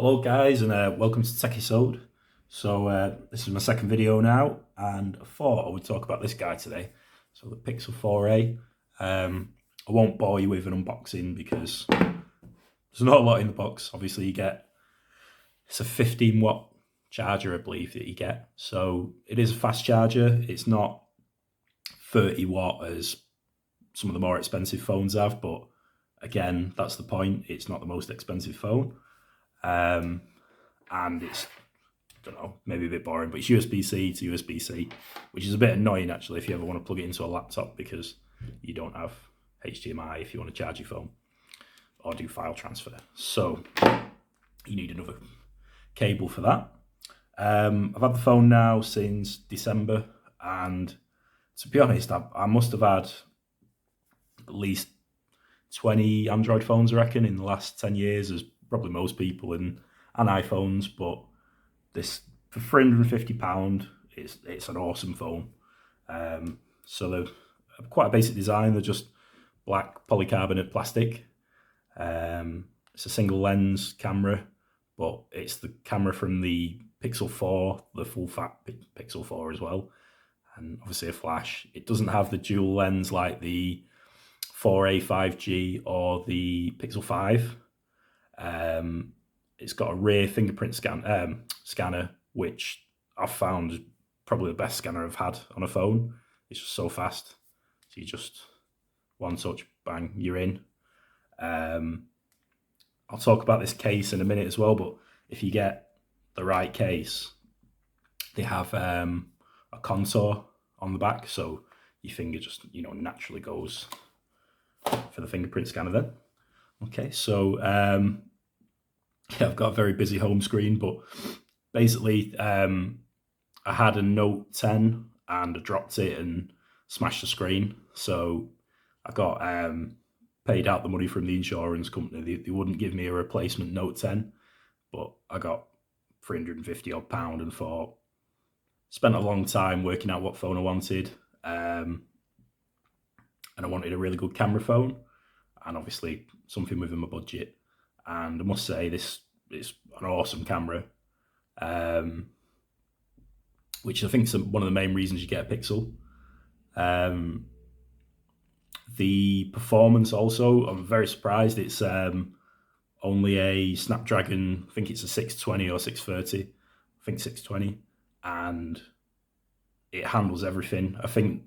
Hello guys, and welcome to Techisode. So this is my second video now, and I thought I would talk about this guy today. So the Pixel 4a. I won't bore you with an unboxing because there's not a lot in the box. Obviously it's a 15 watt charger, I believe, that you get. So it is a fast charger. It's not 30 watt as some of the more expensive phones have, but again, that's the point. It's not the most expensive phone. And it's, I don't know, maybe a bit boring, but it's USB-C to USB-C, which is a bit annoying actually if you ever want to plug it into a laptop because you don't have HDMI if you want to charge your phone or do file transfer. So you need another cable for that. I've had the phone now since December, and to be honest, I must have had at least 20 Android phones, I reckon, in the last 10 years, as probably most people, and iPhones. But this, for £350, it's an awesome phone. So they're quite a basic design. They're just black polycarbonate plastic. It's a single lens camera, but it's the camera from the Pixel 4, the full fat Pixel 4 as well, and obviously a flash. It doesn't have the dual lens like the 4A 5G or the Pixel 5. It's got a rear fingerprint scanner, which I've found probably the best scanner I've had on a phone. It's just so fast. So you just one touch, bang, you're in. I'll talk about this case in a minute as well, but if you get the right case, they have a contour on the back, so your finger just naturally goes for the fingerprint scanner then. Okay, so yeah, I've got a very busy home screen, but basically I had a Note 10 and I dropped it and smashed the screen. So I got paid out the money from the insurance company. They wouldn't give me a replacement Note 10, but I got £350 odd and thought, spent a long time working out what phone I wanted, and I wanted a really good camera phone, and obviously something within my budget. And I must say, this is an awesome camera, which I think is one of the main reasons you get a Pixel. The performance also, I'm very surprised. It's only a Snapdragon, I think it's a 620 or 630, I think 620, and it handles everything. I think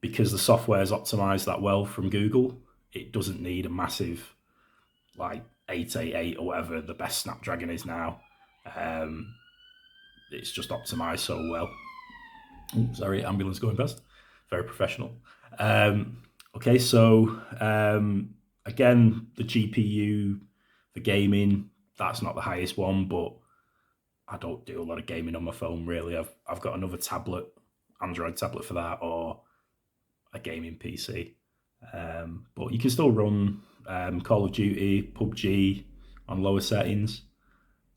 because the software is optimized that well from Google, it doesn't need a massive, like 888 or whatever the best Snapdragon is now. It's just optimized so well. Sorry, ambulance going past. Very professional. Okay, so again, the GPU for gaming, that's not the highest one, but I don't do a lot of gaming on my phone really. I've got another tablet, Android tablet for that, or a gaming PC. But you can still run Call of Duty, PUBG on lower settings.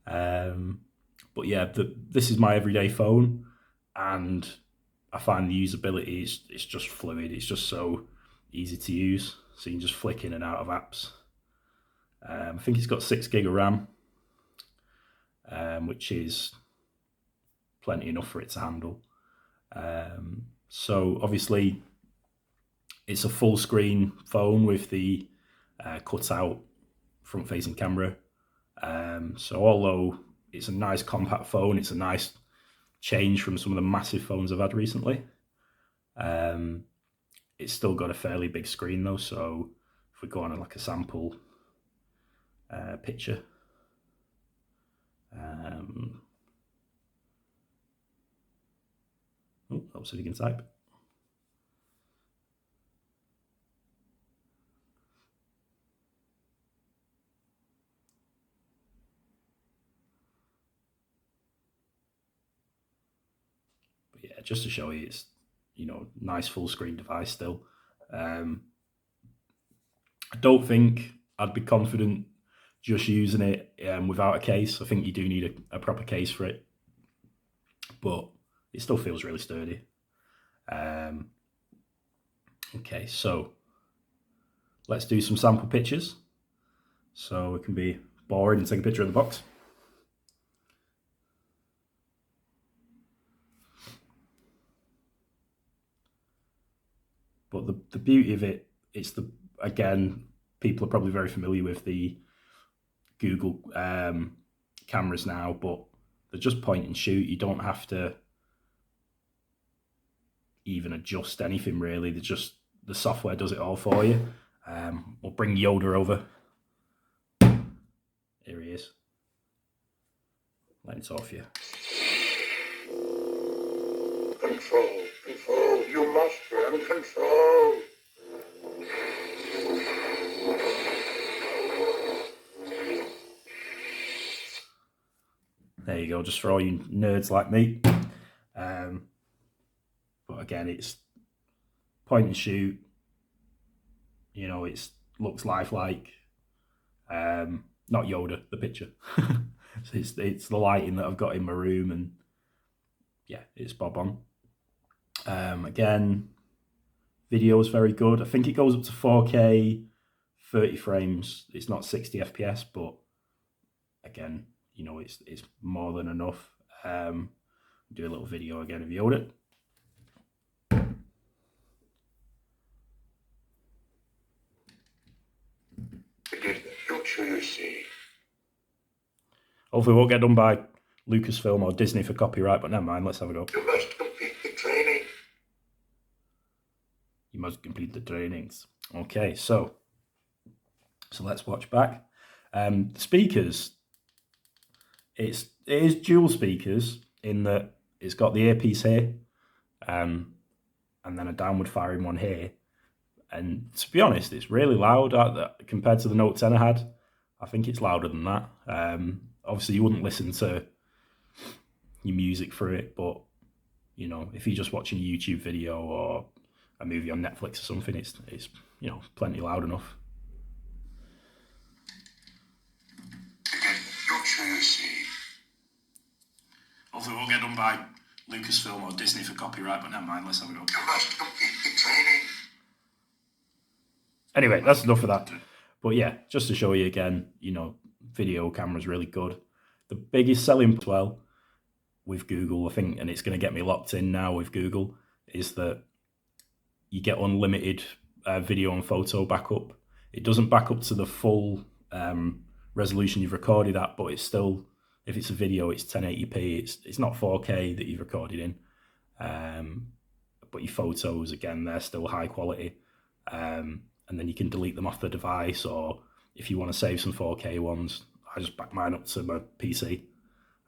But yeah, this is my everyday phone, and I find the usability it's just fluid. It's just so easy to use. So you can just flick in and out of apps. I think it's got 6 gig of RAM, which is plenty enough for it to handle. So obviously it's a full screen phone with the cutout front facing camera. So although it's a nice compact phone, it's a nice change from some of the massive phones I've had recently. It's still got a fairly big screen though, so if we go on like a sample picture, helps if you can type. But yeah, just to show you, it's nice full screen device still. I don't think I'd be confident just using it without a case. I think you do need a proper case for it, but it still feels really sturdy. Okay, so let's do some sample pictures. So it can be boring and take a picture of the box. But the beauty of it, again, people are probably very familiar with the Google cameras now, but they're just point and shoot. You don't have to even adjust anything really. The software does it all for you. We'll bring Yoda over. Here he is. Lights off you. Control, you must learn control. There you go, just for all you nerds like me. But again, it's point and shoot. You know, it looks lifelike. Not Yoda, the picture. So it's the lighting that I've got in my room, and yeah, it's bob on. Again, video is very good. I think it goes up to 4K, 30 frames. It's not 60 FPS, but again, you know, it's more than enough. Do a little video again of Yoda. It is the future you see. Hopefully it won't get done by Lucasfilm or Disney for copyright, but never mind, let's have a go. You must complete the training. You must complete the trainings. Okay, so let's watch back. The speakers, it is dual speakers in that it's got the earpiece here, and then a downward firing one here. And to be honest, it's really loud compared to the Note 10 I had. I think it's louder than that. Obviously, you wouldn't listen to your music through it, but you know, if you're just watching a YouTube video or a movie on Netflix or something, it's you know, plenty loud enough. It is the future you see. Hopefully it won't get done by Lucasfilm or Disney for copyright, but never mind, let's have a go. You must complete the training. Anyway, that's enough of that. But yeah, just to show you again, you know, video camera's really good. The biggest selling as well with Google, I think, and it's going to get me locked in now with Google, is that you get unlimited video and photo backup. It doesn't back up to the full resolution you've recorded at, but it's still, if it's a video, it's 1080p. It's not 4K that you've recorded in. But your photos, again, they're still high quality. And then you can delete them off the device, or if you want to save some 4K ones, I just back mine up to my PC.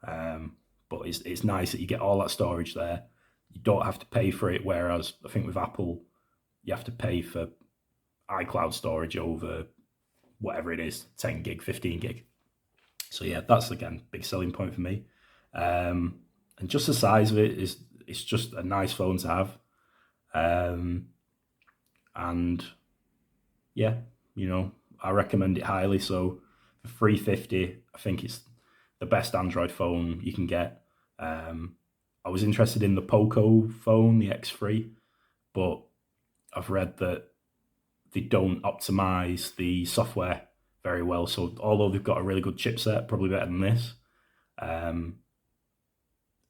But it's nice that you get all that storage there. You don't have to pay for it, whereas I think with Apple, you have to pay for iCloud storage over whatever it is, 10 gig, 15 gig. So yeah, that's again, big selling point for me. And just the size of it it's just a nice phone to have. And yeah, you know, I recommend it highly. So for $350, I think it's the best Android phone you can get. I was interested in the Poco phone, the X3, but I've read that they don't optimize the software very well. So although they've got a really good chipset, probably better than this,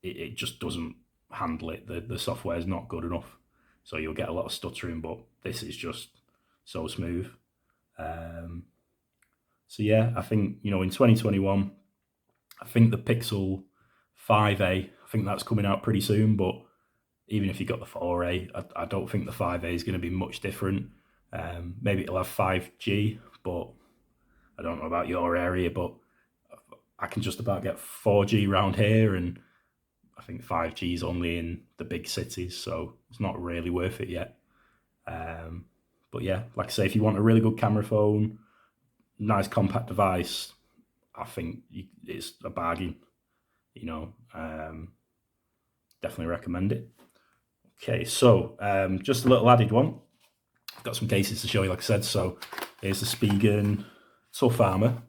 it just doesn't handle it. The software is not good enough. So you'll get a lot of stuttering, but this is just so smooth. So yeah, I think, you know, in 2021, I think the Pixel 5a, I think that's coming out pretty soon, but even if you got the 4a, I don't think the 5a is going to be much different. Maybe it'll have 5G, but I don't know about your area, but I can just about get 4G around here, and I think 5G is only in the big cities, so it's not really worth it yet. But yeah, like I say, if you want a really good camera phone, nice compact device, I think it's a bargain. You know, definitely recommend it. Okay, so just a little added one. I've got some cases to show you, like I said. So here's the Spigen Tough armour,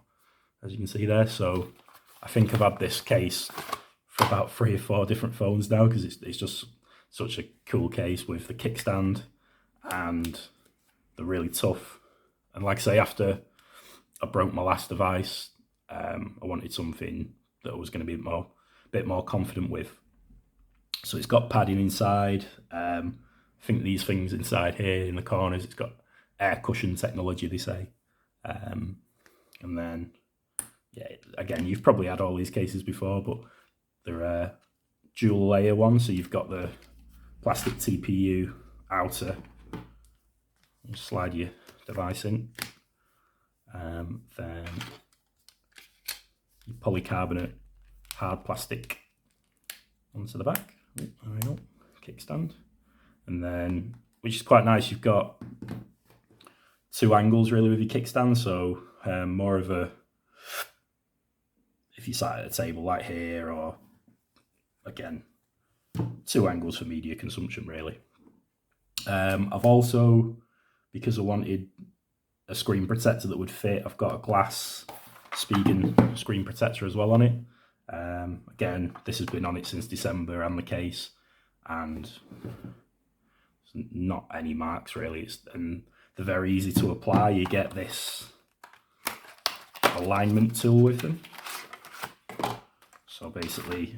as you can see there. So I think I've had this case for about 3 or 4 different phones now, because it's just such a cool case with the kickstand and the really tough. And like I say, after I broke my last device, I wanted something that I was going to be a bit more confident with. So it's got padding inside. I think these things inside here in the corners, it's got air cushion technology, they say. And then, yeah, again, you've probably had all these cases before, but they're dual layer ones. So you've got the plastic TPU outer, you slide your device in, then your polycarbonate hard plastic onto the back. Oh, there we go, kickstand. And then, which is quite nice, you've got two angles really with your kickstand, so more of a, if you sat at a table like here, or again, two angles for media consumption really. I've also, because I wanted a screen protector that would fit, I've got a glass Spigen screen protector as well on it. Again, this has been on it since December, and the case, and not any marks really, and they're very easy to apply. You get this alignment tool with them. So basically,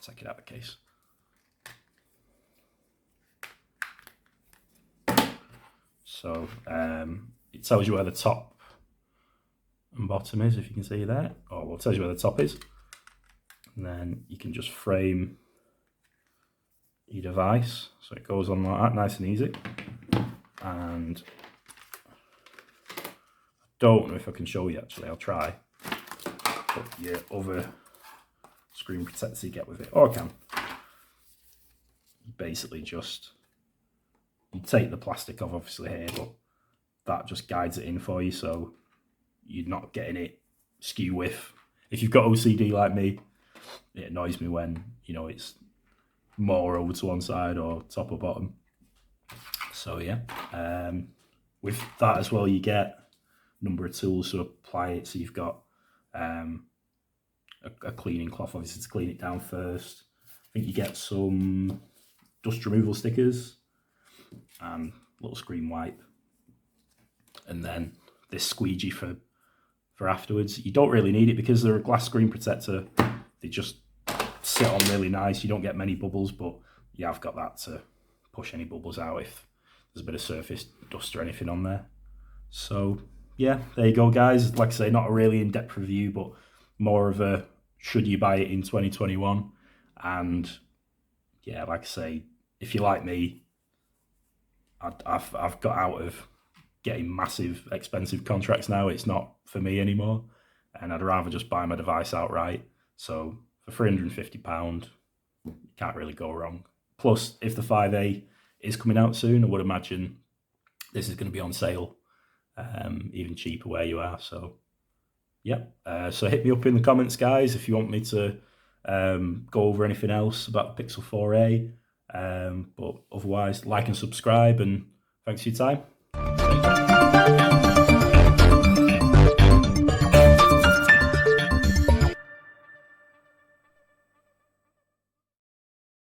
take it out of the case. So it tells you where the top and bottom is, if you can see there. Oh, well, it tells you where the top is. And then you can just frame your device. So it goes on like that, nice and easy. And I don't know if I can show you actually, I'll try. But your other screen protector you get with it, or I can. You basically just, you take the plastic off obviously here, but that just guides it in for you, so you're not getting it skew with. If you've got OCD like me, it annoys me when, you know, it's more over to one side or top or bottom. So yeah, with that as well, you get a number of tools to apply it. So you've got a cleaning cloth, obviously, to clean it down first. I think you get some dust removal stickers and a little screen wipe, and then this squeegee for afterwards. You don't really need it because they're a glass screen protector. They just sit on really nice. You don't get many bubbles, but yeah, I've got that to push any bubbles out if there's a bit of surface dust or anything on there. So yeah, there you go guys. Like I say, not a really in-depth review, but more of a should you buy it in 2021. And yeah, like I say, if you're like me, I've got out of getting massive expensive contracts now. It's not for me anymore, and I'd rather just buy my device outright. So for £350, you can't really go wrong. Plus, if the 5A is coming out soon, I would imagine this is going to be on sale, even cheaper where you are. So yeah, so hit me up in the comments, guys, if you want me to go over anything else about the Pixel 4a. But otherwise, like and subscribe, and thanks for your time.